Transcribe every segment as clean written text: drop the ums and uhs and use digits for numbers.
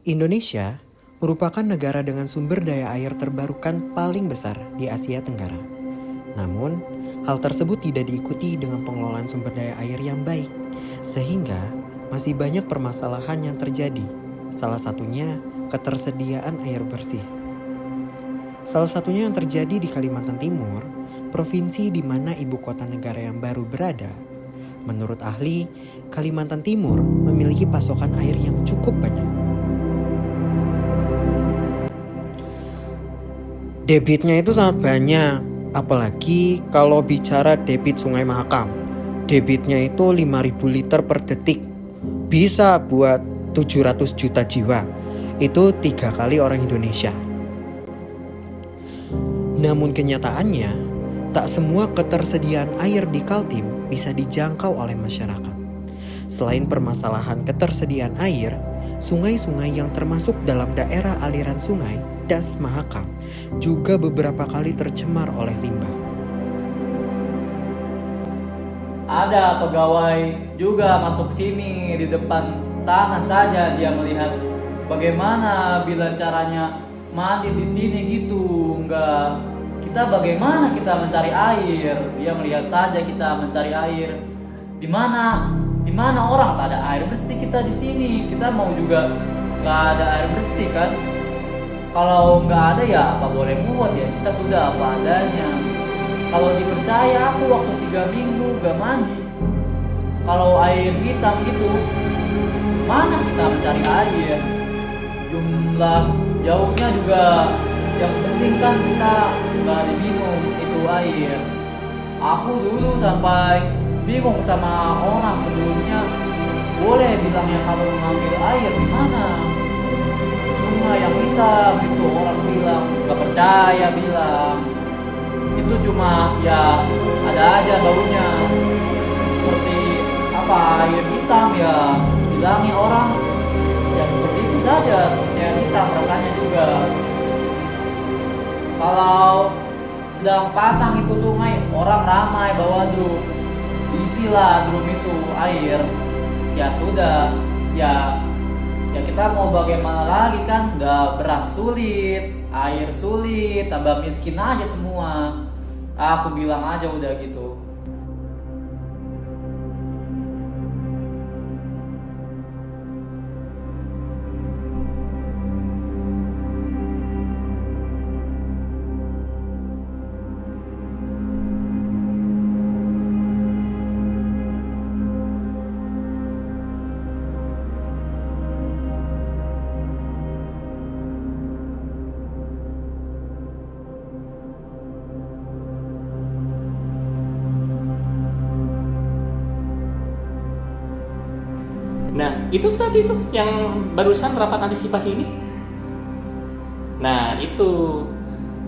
Indonesia merupakan negara dengan sumber daya air terbarukan paling besar di Asia Tenggara. Namun, hal tersebut tidak diikuti dengan pengelolaan sumber daya air yang baik, sehingga masih banyak permasalahan yang terjadi. Salah satunya ketersediaan air bersih. Salah satunya yang terjadi di Kalimantan Timur, provinsi di mana ibu kota negara yang baru berada. Menurut ahli, Kalimantan Timur memiliki pasokan air yang cukup banyak. Debitnya itu sangat banyak, apalagi kalau bicara debit Sungai Mahakam. Debitnya itu 5.000 liter per detik, bisa buat 700 juta jiwa. Itu 3 kali orang Indonesia. Namun kenyataannya, tak semua ketersediaan air di Kaltim bisa dijangkau oleh masyarakat. Selain permasalahan ketersediaan air, sungai-sungai yang termasuk dalam daerah aliran sungai Das Mahakam juga beberapa kali tercemar oleh limbah. Ada pegawai juga masuk sini di depan sana saja dia melihat bagaimana bila caranya mandi di sini gitu. Enggak, kita bagaimana kita mencari air? Dia melihat saja kita mencari air. Di mana orang tak ada air bersih, kita di sini. Kita mau juga nggak ada air bersih kan? Kalau nggak ada ya apa boleh buat ya, kita sudah apa adanya. Kalau dipercaya aku waktu 3 minggu gak mandi, kalau air hitam gitu, mana kita mencari air? Jumlah jauhnya juga, yang penting kan kita nggak diminum itu air. Aku dulu sampai bingung sama orang sebelumnya, boleh bilangnya kalau mengambil air di mana? Sungai yang hitam itu orang bilang, nggak percaya bilang itu cuma ya ada aja baunya seperti apa air hitam ya, bilangnya orang ya seperti itu saja, seperti air hitam rasanya juga. Kalau sedang pasang itu sungai, orang ramai bawa drum, diisilah drum itu air. Ya sudah, ya kita mau bagaimana lagi kan, udah beras sulit, air sulit, tambah miskin aja semua. Aku bilang aja udah gitu. Nah, itu tadi tuh yang barusan rapat antisipasi ini. Nah, itu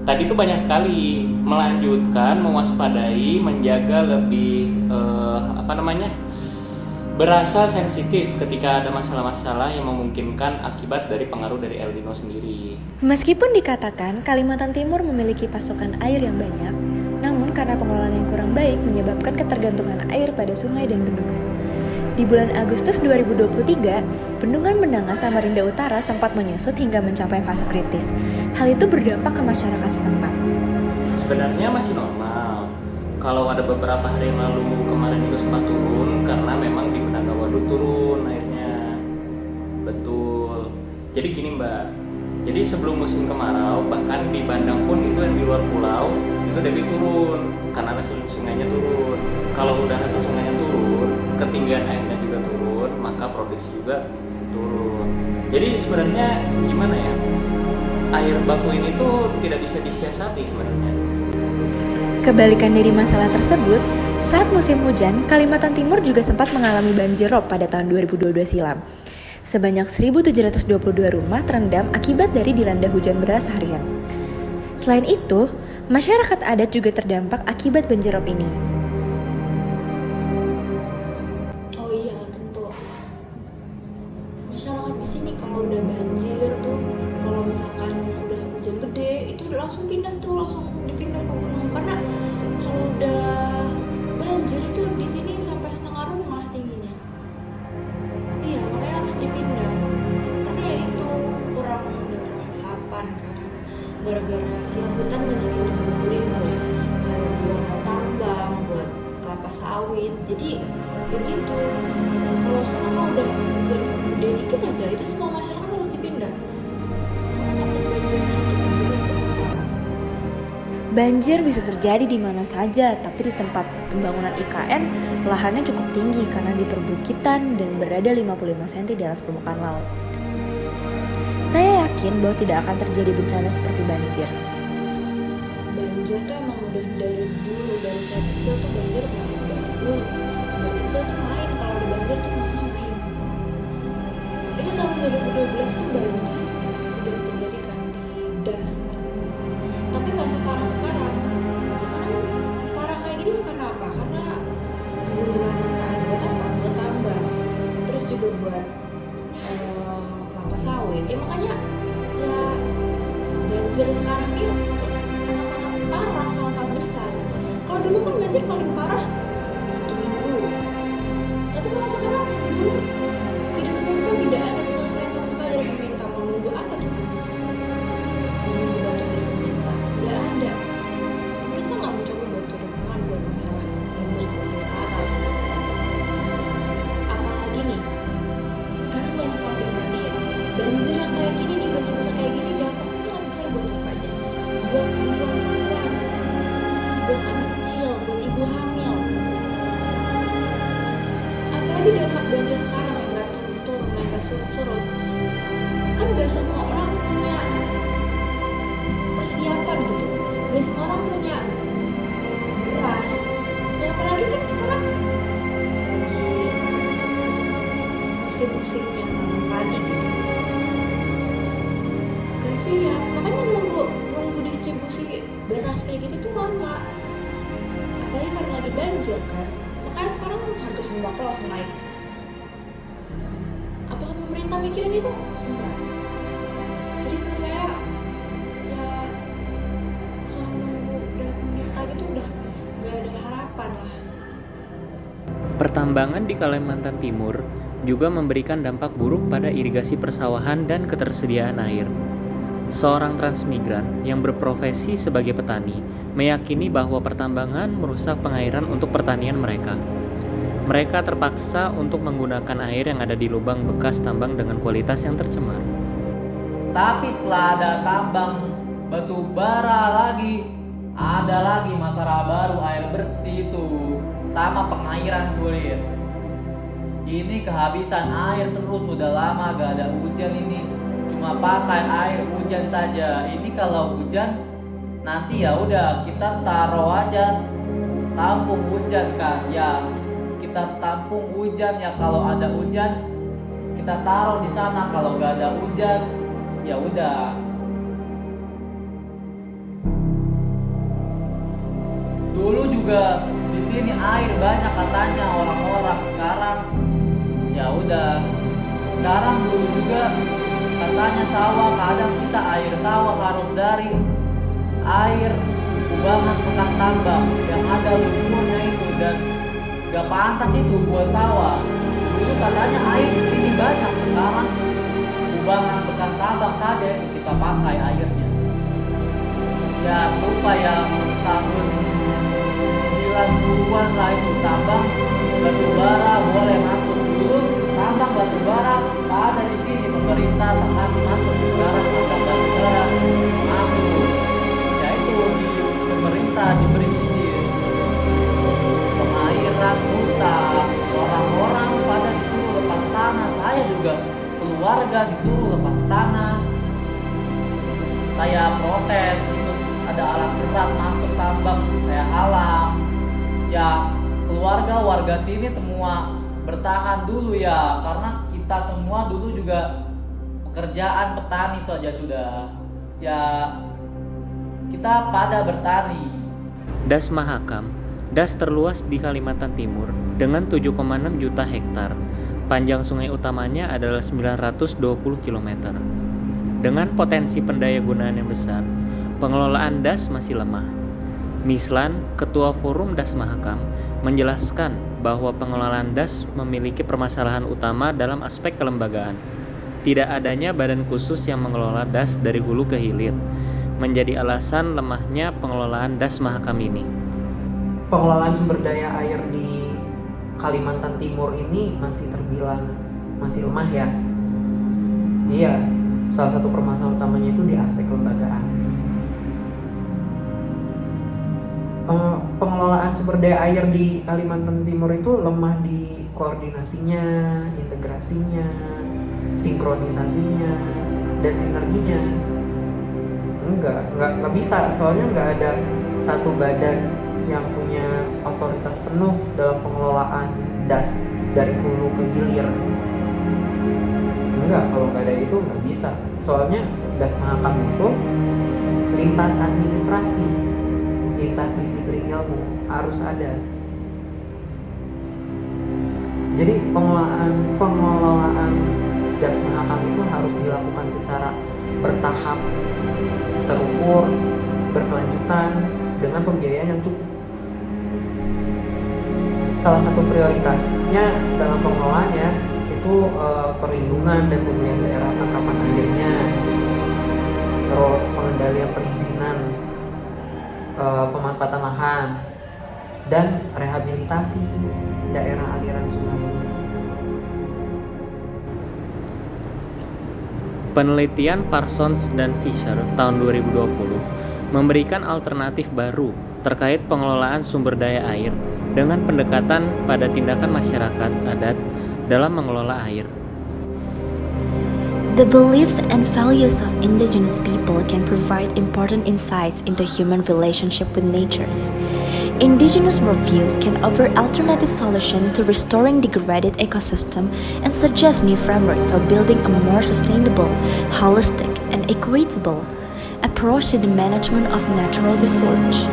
tadi tuh banyak sekali melanjutkan, mewaspadai, menjaga lebih berasa sensitif ketika ada masalah-masalah yang memungkinkan akibat dari pengaruh dari El Nino sendiri. Meskipun dikatakan Kalimantan Timur memiliki pasokan air yang banyak, namun karena pengelolaan yang kurang baik menyebabkan ketergantungan air pada sungai dan bendungan. Di bulan Agustus 2023, Bendungan Benanga Samarinda Utara sempat menyusut hingga mencapai fase kritis. Hal itu berdampak ke masyarakat setempat. Sebenarnya masih normal. Kalau ada beberapa hari yang lalu kemarin itu sempat turun karena memang di Benanga Waduk turun airnya. Betul. Jadi gini Mbak, jadi sebelum musim kemarau bahkan di Bandang pun itu yang di luar pulau itu debit turun karena hasil sungainya turun. Kalau udah hasil sungainya turun, ketinggian airnya juga turun, maka produksi juga turun. Jadi sebenarnya gimana ya, air baku ini tuh tidak bisa disiasati sebenarnya. Kebalikan dari masalah tersebut, saat musim hujan, Kalimantan Timur juga sempat mengalami banjir rob pada tahun 2022 silam. Sebanyak 1.722 rumah terendam akibat dari dilanda hujan deras harian. Selain itu, masyarakat adat juga terdampak akibat banjir rob ini. Oh iya, tentu. Masyarakat di sini kalau udah banjir tuh, kalau misalkan udah hujan gede, itu langsung dipindah ke gunung. Karena kalau udah banjir itu di sini sampai setengah rumah tingginya. Iya, makanya harus dipindah. Karena ya itu gara-gara ya hutan banyak yang dilimbung kayak buat tambang, buat kelapa sawit. Jadi ya gitu. Kalau sekarang kalau udah gede dikit aja itu semua masyarakat harus dipindah. Takut banjir nanti banjir. Banjir bisa terjadi di mana saja, tapi di tempat pembangunan IKN, lahannya cukup tinggi karena di perbukitan dan berada 55 cm di atas permukaan laut. Saya yakin bahwa tidak akan terjadi bencana seperti banjir. Banjir tuh emang udah dari dulu, dari saya kecil tuh banjir udah dulu. Dari kecil tuh main, kalau ada banjir tuh mamanya main. Itu tahun 2012 tuh banjir udah terjadi kan di Das kan. Tapi nggak separah sekarang. Sekarang parah kayak gini karena apa? Karena penggunaan hutan buat apa? Buat tambang. Terus juga buat kelapa sawit. Ya makanya ya banjir sekarang ini sangat-sangat parah, sangat-sangat besar. Kalau dulu kan banjir paling parah 1 minggu. Tapi kalau sekarang sebulan tidak selesai, tidak ada penyelesaian sama sekali dari pemerintah. Mau nunggu apa kita? Mau nunggu bantuan dari pemerintah? Nggak ada. Pemerintah nggak mencoba buat turun tangan buat masalah banjir seperti sekarang. Apalagi nih, sekarang banyak orang perhatian. Banjir yang kayak gini nih, banjir besar kayak gini dampaknya sangat besar buat siapa aja? Buat perempuan-perempuan, buat anak kecil, buat ibu hamil. Apalagi dampak banjir sekarang yang nggak turun-turun, yang nggak surut-surut. Kan nggak semua orang punya persiapan gitu. Nggak semua orang punya beras. Ya apalagi kan sekarang lagi musim-musim yang padi gitu. Kasihan, makanya nunggu distribusi beras kayak gitu tuh lama. Apalagi karena lagi banjir kan. Makanya sekarang harga sembako langsung naik. Apakah pemerintah mikirin itu? Enggak. Jadi menurut saya ya kalau nunggu dari pemerintah gitu udah nggak ada harapan lah. Pertambangan di Kalimantan Timur juga memberikan dampak buruk pada irigasi persawahan dan ketersediaan air. Seorang transmigran yang berprofesi sebagai petani meyakini bahwa pertambangan merusak pengairan untuk pertanian mereka. Mereka terpaksa untuk menggunakan air yang ada di lubang bekas tambang dengan kualitas yang tercemar. Tapi setelah ada tambang batu bara lagi, ada lagi masalah baru air bersih itu sama pengairan sulit. Ini kehabisan air terus, sudah lama gak ada hujan ini. Cuma pakai air hujan saja. Ini kalau hujan nanti ya udah kita taruh aja, tampung hujan kan. Ya kita tampung hujan, ya kalau ada hujan kita taruh di sana. Kalau gak ada hujan ya udah. Dulu juga di sini air banyak katanya orang-orang, sekarang ya udah. Sekarang dulu juga katanya sawah, kadang kita air sawah harus dari air kubangan bekas tambang yang ada lumpurnya itu, dan gak pantas itu buat sawah. Dulu katanya air di sini banyak, sekarang kubangan bekas tambang saja itu kita pakai airnya. Ya lupa yang tahun 90-an lah itu tambang batu bara boleh masuk. Dulu tambang batu bara ada di sini, pemerintah tak kasih masuk. Sekarang tambang batu bara masuk. Ya itu di pemerintah diberi izin. Pengairan rusak, orang-orang pada disuruh lepas tanah. Saya juga keluarga disuruh lepas tanah. Saya protes, itu ada alat berat masuk tambang, saya halang. Ya keluarga warga sini semua bertahan dulu ya, karena kita semua dulu juga pekerjaan petani saja sudah. Ya kita pada bertani. Das Mahakam, das terluas di Kalimantan Timur dengan 7,6 juta hektar. Panjang sungai utamanya adalah 920 km. Dengan potensi pendayagunaan yang besar, pengelolaan das masih lemah. Mislan, Ketua Forum Das Mahakam, menjelaskan bahwa pengelolaan das memiliki permasalahan utama dalam aspek kelembagaan. Tidak adanya badan khusus yang mengelola das dari hulu ke hilir. menjadi alasan lemahnya pengelolaan Das Mahakam ini? Pengelolaan sumber daya air di Kalimantan Timur ini masih terbilang masih lemah ya. Iya, salah satu permasalahan utamanya itu di aspek kelembagaan. Pengelolaan sumber daya air di Kalimantan Timur itu lemah di koordinasinya, integrasinya, sinkronisasinya, dan sinerginya. Nggak bisa, soalnya nggak ada satu badan yang punya otoritas penuh dalam pengelolaan das dari hulu ke hilir. Kalau nggak ada itu nggak bisa. Soalnya Das Mahakam itu lintas administrasi, lintas disiplin ilmu harus ada. Jadi pengelolaan Das Mahakam itu harus dilakukan secara bertahap, terukur, berkelanjutan, dengan pembiayaan yang cukup. Salah satu prioritasnya dalam pengelolaannya itu perlindungan dan pemulihan daerah tangkapan airnya, terus pengendalian perizinan, pemanfaatan lahan, dan rehabilitasi daerah aliran sungai. Penelitian Parsons dan Fisher tahun 2020 memberikan alternatif baru terkait pengelolaan sumber daya air dengan pendekatan pada tindakan masyarakat adat dalam mengelola air. The beliefs and values of indigenous people can provide important insights into human relationship with nature. Indigenous worldviews can offer alternative solutions to restoring degraded ecosystem and suggest new frameworks for building a more sustainable, holistic, and equitable approach to the management of natural resources.